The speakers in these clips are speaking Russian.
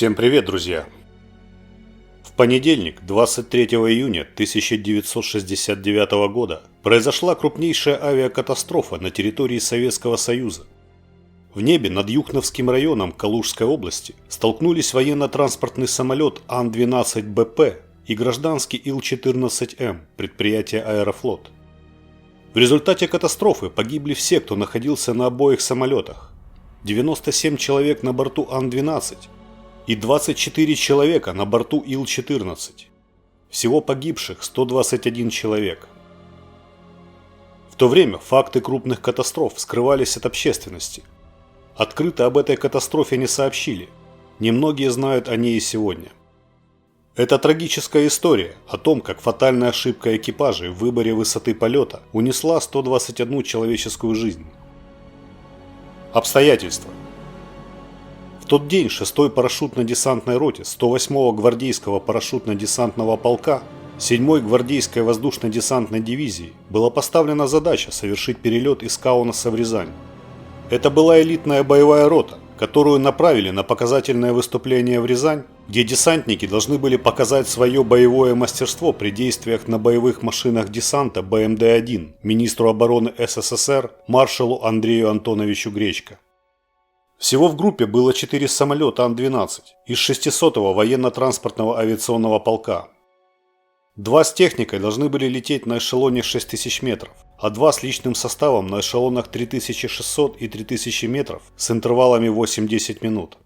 Всем привет, друзья! В понедельник, 23 июня 1969 года, произошла крупнейшая авиакатастрофа на территории Советского Союза. В небе над Юхновским районом Калужской области столкнулись военно-транспортный самолет Ан-12БП и гражданский Ил-14М предприятия «Аэрофлот». В результате катастрофы погибли все, кто находился на обоих самолетах. 97 человек на борту Ан-12 и 24 человека на борту Ил-14. Всего погибших 121 человек. В то время факты крупных катастроф скрывались от общественности. Открыто об этой катастрофе не сообщили. Немногие знают о ней и сегодня. Это трагическая история о том, как фатальная ошибка экипажей в выборе высоты полета унесла 121 человеческую жизнь. Обстоятельства. В тот день 6-й парашютно-десантной роте 108-го гвардейского парашютно-десантного полка 7-й гвардейской воздушно-десантной дивизии была поставлена задача совершить перелет из Каунаса в Рязань. Это была элитная боевая рота, которую направили на показательное выступление в Рязань, где десантники должны были показать свое боевое мастерство при действиях на боевых машинах десанта БМД-1 министру обороны СССР маршалу Андрею Антоновичу Гречко. Всего в группе было 4 самолета Ан-12 из 600-го военно-транспортного авиационного полка. 2 с техникой должны были лететь на эшелоне 6000 метров, а 2 с личным составом на эшелонах 3600 и 3000 метров с интервалами 8-10 минут.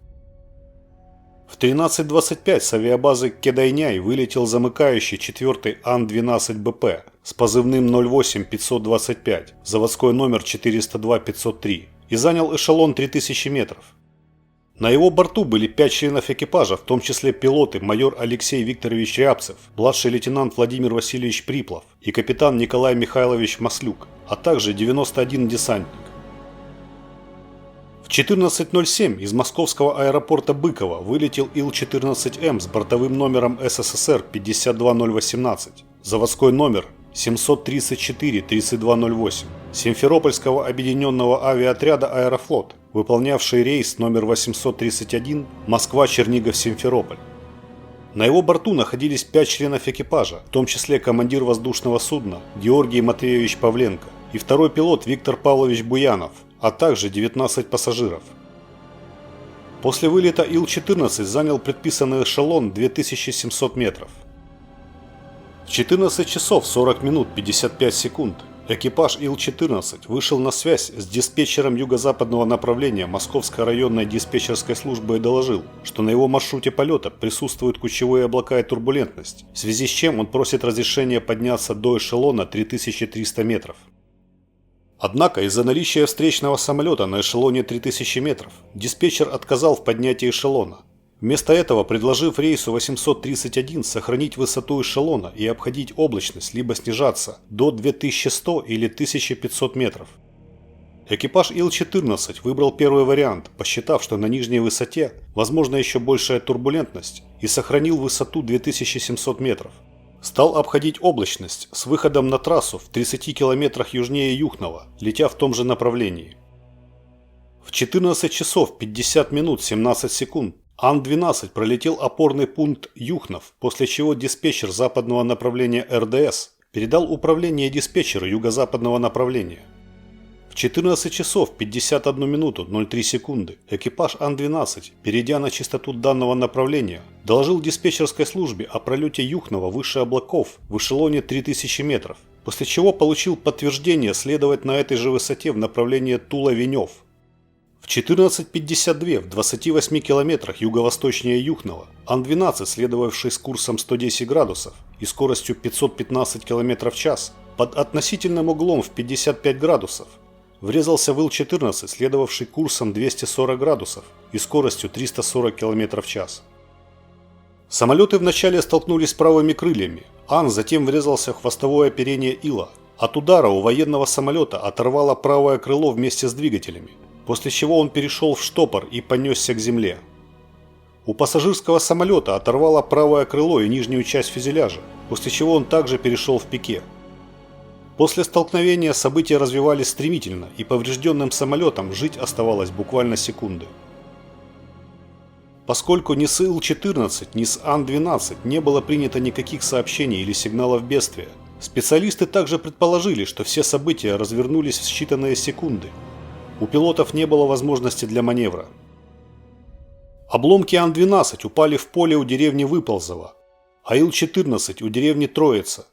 В 13:25 с авиабазы Кедайняй вылетел замыкающий 4-й Ан-12БП с позывным 08525, заводской номер 402-503, и занял эшелон 3000 метров. На его борту были 5 членов экипажа, в том числе пилоты майор Алексей Викторович Рябцев, младший лейтенант Владимир Васильевич Приплов и капитан Николай Михайлович Маслюк, а также 91 десантник. В 14:07 из московского аэропорта Быково вылетел Ил-14М с бортовым номером СССР 52018, заводской номер 734-3208, Симферопольского объединенного авиаотряда «Аэрофлот», выполнявший рейс номер 831 Москва-Чернигов-Симферополь. На его борту находились 5 членов экипажа, в том числе командир воздушного судна Георгий Матвеевич Павленко и второй пилот Виктор Павлович Буянов, а также 19 пассажиров. После вылета Ил-14 занял предписанный эшелон 2700 метров. В 14 часов 40 минут 55 секунд экипаж Ил-14 вышел на связь с диспетчером юго-западного направления Московской районной диспетчерской службы и доложил, что на его маршруте полета присутствуют кучевые облака и турбулентность, в связи с чем он просит разрешения подняться до эшелона 3300 метров. Однако из-за наличия встречного самолета на эшелоне 3000 метров диспетчер отказал в поднятии эшелона, вместо этого предложив рейсу 831 сохранить высоту эшелона и обходить облачность либо снижаться до 2100 или 1500 метров. Экипаж Ил-14 выбрал первый вариант, посчитав, что на нижней высоте возможна еще большая турбулентность, и сохранил высоту 2700 метров. Стал обходить облачность с выходом на трассу в 30 километрах южнее Юхнова, летя в том же направлении. В 14 часов 50 минут 17 секунд Ан-12 пролетел опорный пункт Юхнов, после чего диспетчер западного направления РДС передал управление диспетчеру юго-западного направления. В 14 часов 51 минуту 03 секунды экипаж Ан-12, перейдя на частоту данного направления, доложил диспетчерской службе о пролете Юхнова выше облаков в эшелоне 3000 метров, после чего получил подтверждение следовать на этой же высоте в направлении Тула-Венев. В 14:52 в 28 километрах юго-восточнее Юхнова Ан-12, следовавший с курсом 110 градусов и скоростью 515 км в час, под относительным углом в 55 градусов, врезался в Ил-14, следовавший курсом 240 градусов и скоростью 340 км в час. Самолеты вначале столкнулись с правыми крыльями, Ан затем врезался в хвостовое оперение Ила. От удара у военного самолета оторвало правое крыло вместе с двигателями, после чего он перешел в штопор и понесся к земле. У пассажирского самолета оторвало правое крыло и нижнюю часть фюзеляжа, после чего он также перешел в пике. После столкновения события развивались стремительно, и поврежденным самолетам жить оставалось буквально секунды. Поскольку ни с Ил-14, ни с Ан-12 не было принято никаких сообщений или сигналов бедствия, специалисты также предположили, что все события развернулись в считанные секунды. У пилотов не было возможности для маневра. Обломки Ан-12 упали в поле у деревни Выползово, а Ил-14 у деревни Троица.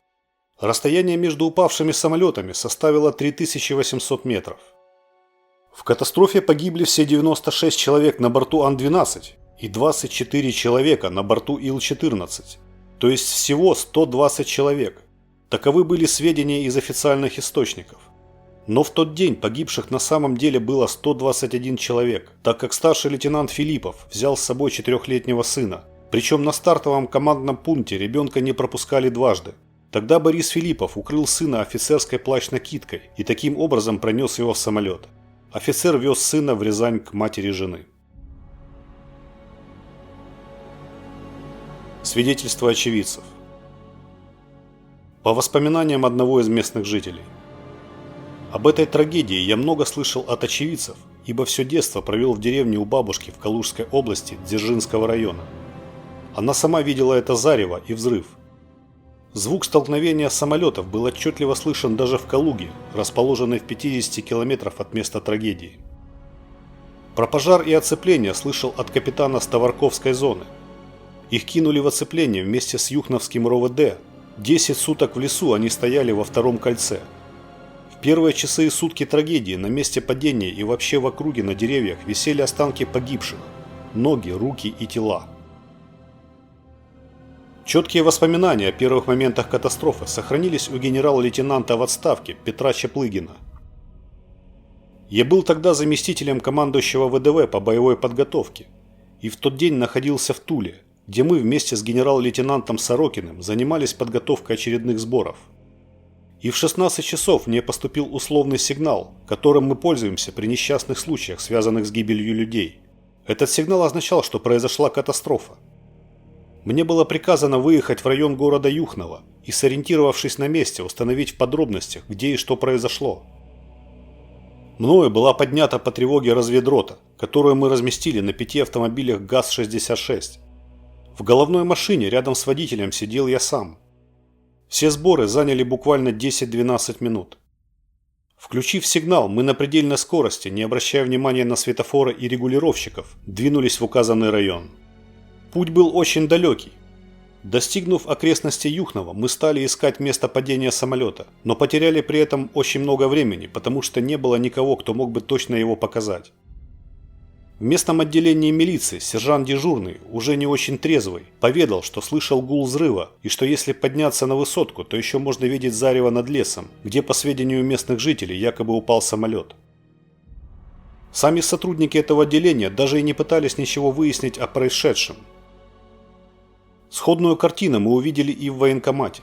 Расстояние между упавшими самолетами составило 3800 метров. В катастрофе погибли все 96 человек на борту Ан-12 и 24 человека на борту Ил-14, то есть всего 120 человек. Таковы были сведения из официальных источников. Но в тот день погибших на самом деле было 121 человек, так как старший лейтенант Филиппов взял с собой 4-летнего сына. Причем на стартовом командном пункте ребенка не пропускали дважды. Тогда Борис Филиппов укрыл сына офицерской плащ-накидкой и таким образом пронес его в самолет. Офицер вез сына в Рязань к матери жены. Свидетельство очевидцев. По воспоминаниям одного из местных жителей. Об этой трагедии я много слышал от очевидцев, ибо все детство провел в деревне у бабушки в Калужской области Дзержинского района. Она сама видела это зарево и взрыв. Звук столкновения самолетов был отчетливо слышен даже в Калуге, расположенной в 50 километров от места трагедии. Про пожар и оцепление слышал от капитана Ставарковской зоны. Их кинули в оцепление вместе с Юхновским РОВД. 10 суток в лесу они стояли во втором кольце. В первые часы и сутки трагедии на месте падения и вообще в округе на деревьях висели останки погибших, ноги, руки и тела. Четкие воспоминания о первых моментах катастрофы сохранились у генерал-лейтенанта в отставке Петра Чаплыгина. Я был тогда заместителем командующего ВДВ по боевой подготовке и в тот день находился в Туле, где мы вместе с генерал-лейтенантом Сорокиным занимались подготовкой очередных сборов. И в 16 часов мне поступил условный сигнал, которым мы пользуемся при несчастных случаях, связанных с гибелью людей. Этот сигнал означал, что произошла катастрофа. Мне было приказано выехать в район города Юхново и, сориентировавшись на месте, установить в подробностях, где и что произошло. Мною была поднята по тревоге разведрота, которую мы разместили на 5 автомобилях ГАЗ-66. В головной машине рядом с водителем сидел я сам. Все сборы заняли буквально 10-12 минут. Включив сигнал, мы на предельной скорости, не обращая внимания на светофоры и регулировщиков, двинулись в указанный район. Путь был очень далекий. Достигнув окрестностей Юхнова, мы стали искать место падения самолета, но потеряли при этом очень много времени, потому что не было никого, кто мог бы точно его показать. В местном отделении милиции сержант дежурный, уже не очень трезвый, поведал, что слышал гул взрыва и что если подняться на высотку, то еще можно видеть зарево над лесом, где, по сведению местных жителей, якобы упал самолет. Сами сотрудники этого отделения даже и не пытались ничего выяснить о происшедшем. Сходную картину мы увидели и в военкомате.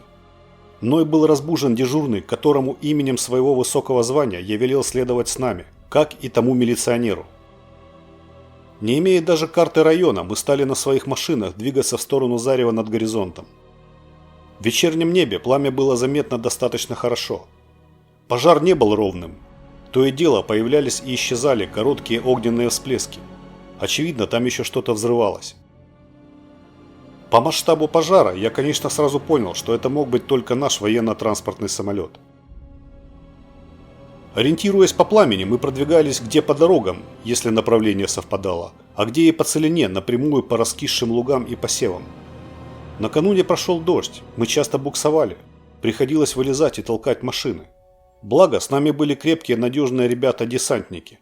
Мной был разбужен дежурный, которому именем своего высокого звания я велел следовать с нами, как и тому милиционеру. Не имея даже карты района, мы стали на своих машинах двигаться в сторону зарева над горизонтом. В вечернем небе пламя было заметно достаточно хорошо. Пожар не был ровным. То и дело появлялись и исчезали короткие огненные всплески. Очевидно, там еще что-то взрывалось. По масштабу пожара я, конечно, сразу понял, что это мог быть только наш военно-транспортный самолет. Ориентируясь по пламени, мы продвигались где по дорогам, если направление совпадало, а где и по целине, напрямую по раскисшим лугам и посевам. Накануне прошел дождь, мы часто буксовали, приходилось вылезать и толкать машины. Благо, с нами были крепкие, надежные ребята-десантники.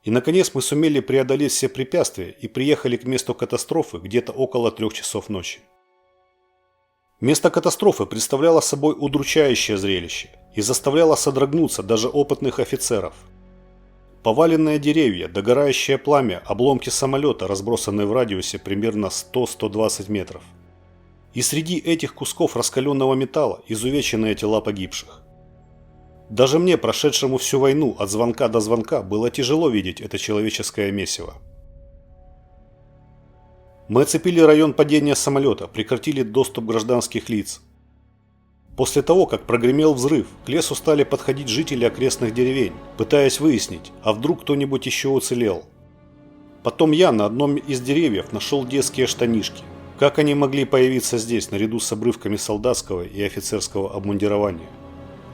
И, наконец, мы сумели преодолеть все препятствия и приехали к месту катастрофы где-то около 3 часов ночи. Место катастрофы представляло собой удручающее зрелище и заставляло содрогнуться даже опытных офицеров. Поваленные деревья, догорающее пламя, обломки самолета, разбросанные в радиусе примерно 100-120 метров. И среди этих кусков раскаленного металла изувеченные тела погибших. Даже мне, прошедшему всю войну от звонка до звонка, было тяжело видеть это человеческое месиво. Мы оцепили район падения самолета, прекратили доступ гражданских лиц. После того, как прогремел взрыв, к лесу стали подходить жители окрестных деревень, пытаясь выяснить, а вдруг кто-нибудь еще уцелел. Потом я на одном из деревьев нашел детские штанишки. Как они могли появиться здесь, наряду с обрывками солдатского и офицерского обмундирования?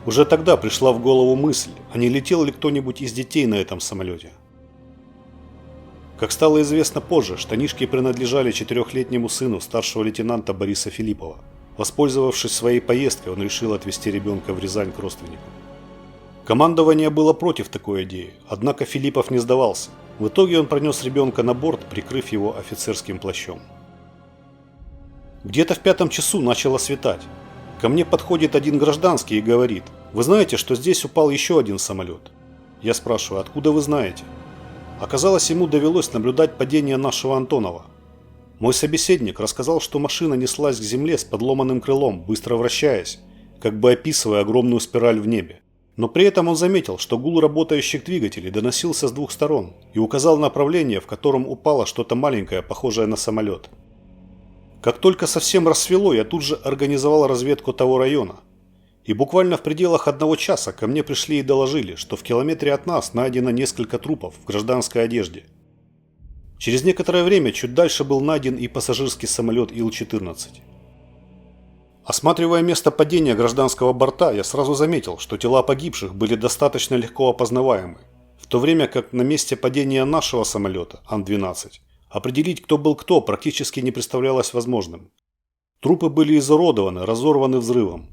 Уже тогда пришла в голову мысль, а не летел ли кто-нибудь из детей на этом самолете? Как стало известно позже, штанишки принадлежали 4-летнему сыну старшего лейтенанта Бориса Филиппова. Воспользовавшись своей поездкой, он решил отвезти ребенка в Рязань к родственникам. Командование было против такой идеи, однако Филиппов не сдавался. В итоге он пронес ребенка на борт, прикрыв его офицерским плащом. Где-то в 5 часу начало светать. Ко мне подходит один гражданский и говорит: «Вы знаете, что здесь упал еще один самолет?» Я спрашиваю: «Откуда вы знаете?» Оказалось, ему довелось наблюдать падение нашего Антонова. Мой собеседник рассказал, что машина неслась к земле с подломанным крылом, быстро вращаясь, как бы описывая огромную спираль в небе. Но при этом он заметил, что гул работающих двигателей доносился с 2 сторон и указал направление, в котором упало что-то маленькое, похожее на самолет. Как только совсем рассвело, я тут же организовал разведку того района. И буквально в пределах 1 часа ко мне пришли и доложили, что в километре от нас найдено несколько трупов в гражданской одежде. Через некоторое время чуть дальше был найден и пассажирский самолет Ил-14. Осматривая место падения гражданского борта, я сразу заметил, что тела погибших были достаточно легко опознаваемы, в то время как на месте падения нашего самолета Ан-12 определить, кто был кто, практически не представлялось возможным. Трупы были изуродованы, разорваны взрывом.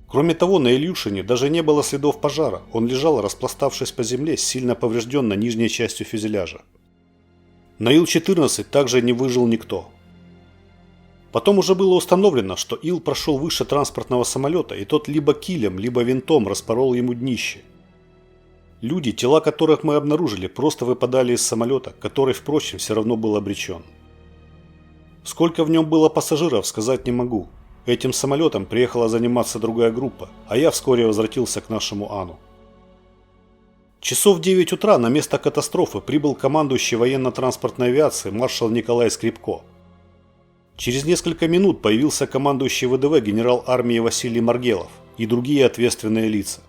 Кроме того, на Ильюшине даже не было следов пожара, он лежал, распластавшись по земле, сильно поврежденной нижней частью фюзеляжа. На Ил-14 также не выжил никто. Потом уже было установлено, что Ил прошел выше транспортного самолета, и тот либо килем, либо винтом распорол ему днище. Люди, тела которых мы обнаружили, просто выпадали из самолета, который, впрочем, все равно был обречен. Сколько в нем было пассажиров, сказать не могу. Этим самолетом приехала заниматься другая группа, а я вскоре возвратился к нашему Ану. Часов в 9 утра на место катастрофы прибыл командующий военно-транспортной авиации маршал Николай Скрипко. Через несколько минут появился командующий ВДВ генерал армии Василий Маргелов и другие ответственные лица.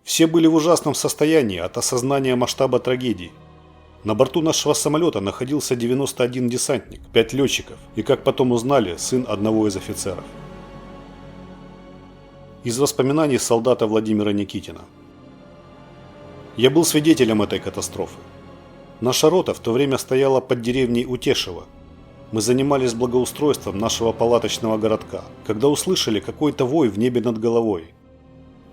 Все были в ужасном состоянии от осознания масштаба трагедии. На борту нашего самолета находился 91 десантник, 5 летчиков и, как потом узнали, сын одного из офицеров. Из воспоминаний солдата Владимира Никитина. Я был свидетелем этой катастрофы. Наша рота в то время стояла под деревней Утешево. Мы занимались благоустройством нашего палаточного городка, когда услышали какой-то вой в небе над головой.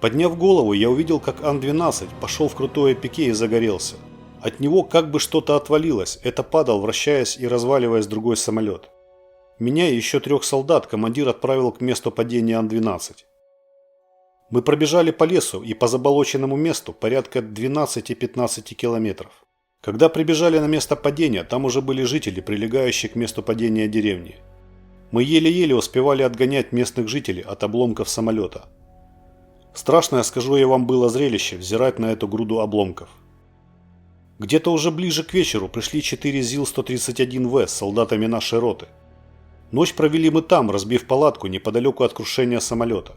Подняв голову, я увидел, как Ан-12 пошел в крутое пике и загорелся. От него как бы что-то отвалилось, это падал, вращаясь и разваливаясь другой самолет. Меня и еще 3 солдат командир отправил к месту падения Ан-12. Мы пробежали по лесу и по заболоченному месту порядка 12-15 километров. Когда прибежали на место падения, там уже были жители, прилегающие к месту падения деревни. Мы еле-еле успевали отгонять местных жителей от обломков самолета. Страшное, скажу я вам, было зрелище взирать на эту груду обломков. Где-то уже ближе к вечеру пришли 4 ЗИЛ-131В с солдатами нашей роты. Ночь провели мы там, разбив палатку неподалеку от крушения самолета.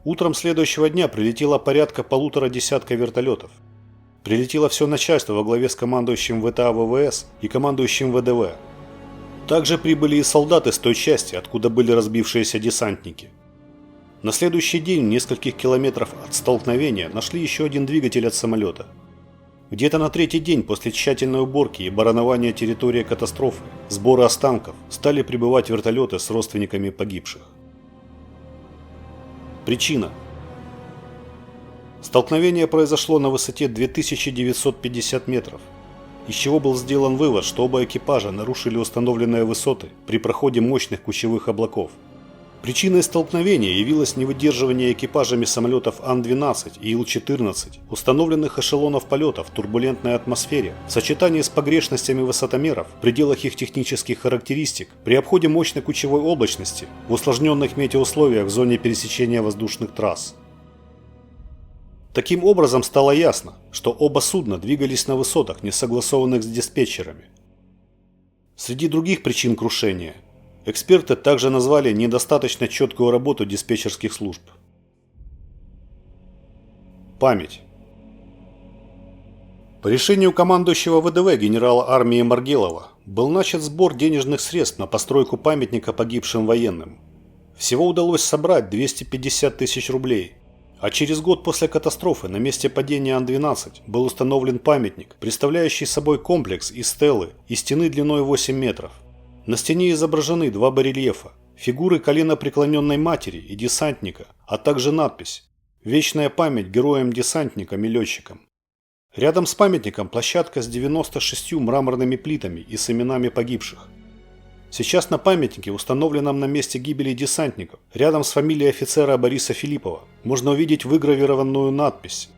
Утром следующего дня прилетело порядка 1,5 десятка вертолетов. Прилетело все начальство во главе с командующим ВТА ВВС и командующим ВДВ. Также прибыли и солдаты с той части, откуда были разбившиеся десантники. На следующий день, в нескольких километров от столкновения, нашли еще один двигатель от самолета. Где-то на 3-й день после тщательной уборки и баранования территории катастрофы, сбора останков, стали прибывать вертолеты с родственниками погибших. Причина. Столкновение произошло на высоте 2950 метров, из чего был сделан вывод, что оба экипажа нарушили установленные высоты при проходе мощных кучевых облаков. Причиной столкновения явилось невыдерживание экипажами самолетов Ан-12 и Ил-14 установленных эшелонов полета в турбулентной атмосфере в сочетании с погрешностями высотомеров в пределах их технических характеристик при обходе мощной кучевой облачности в усложненных метеоусловиях в зоне пересечения воздушных трасс. Таким образом стало ясно, что оба судна двигались на высотах, не согласованных с диспетчерами. Среди других причин крушения эксперты также назвали недостаточно четкую работу диспетчерских служб. Память. По решению командующего ВДВ генерала армии Маргелова был начат сбор денежных средств на постройку памятника погибшим военным. Всего удалось собрать 250 тысяч рублей, а через год после катастрофы на месте падения Ан-12 был установлен памятник, представляющий собой комплекс из стелы и стены длиной 8 метров. На стене изображены два барельефа, фигуры коленопреклоненной матери и десантника, а также надпись «Вечная память героям-десантникам и летчикам». Рядом с памятником площадка с 96 мраморными плитами и с именами погибших. Сейчас на памятнике, установленном на месте гибели десантников, рядом с фамилией офицера Бориса Филиппова, можно увидеть выгравированную надпись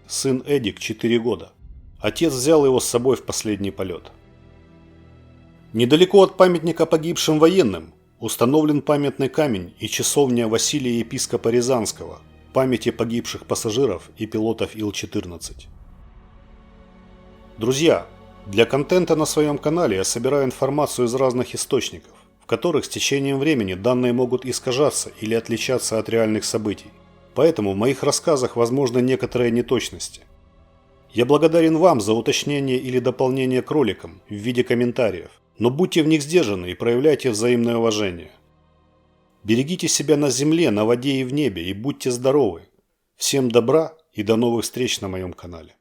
«Сын Эдик, 4 года. Отец взял его с собой в последний полет». Недалеко от памятника погибшим военным установлен памятный камень и часовня Василия Епископа Рязанского, памяти погибших пассажиров и пилотов Ил-14. Друзья, для контента на своем канале я собираю информацию из разных источников, в которых с течением времени данные могут искажаться или отличаться от реальных событий. Поэтому в моих рассказах возможны некоторые неточности. Я благодарен вам за уточнение или дополнение к роликам в виде комментариев, но будьте в них сдержаны и проявляйте взаимное уважение. Берегите себя на земле, на воде и в небе и будьте здоровы. Всем добра и до новых встреч на моем канале.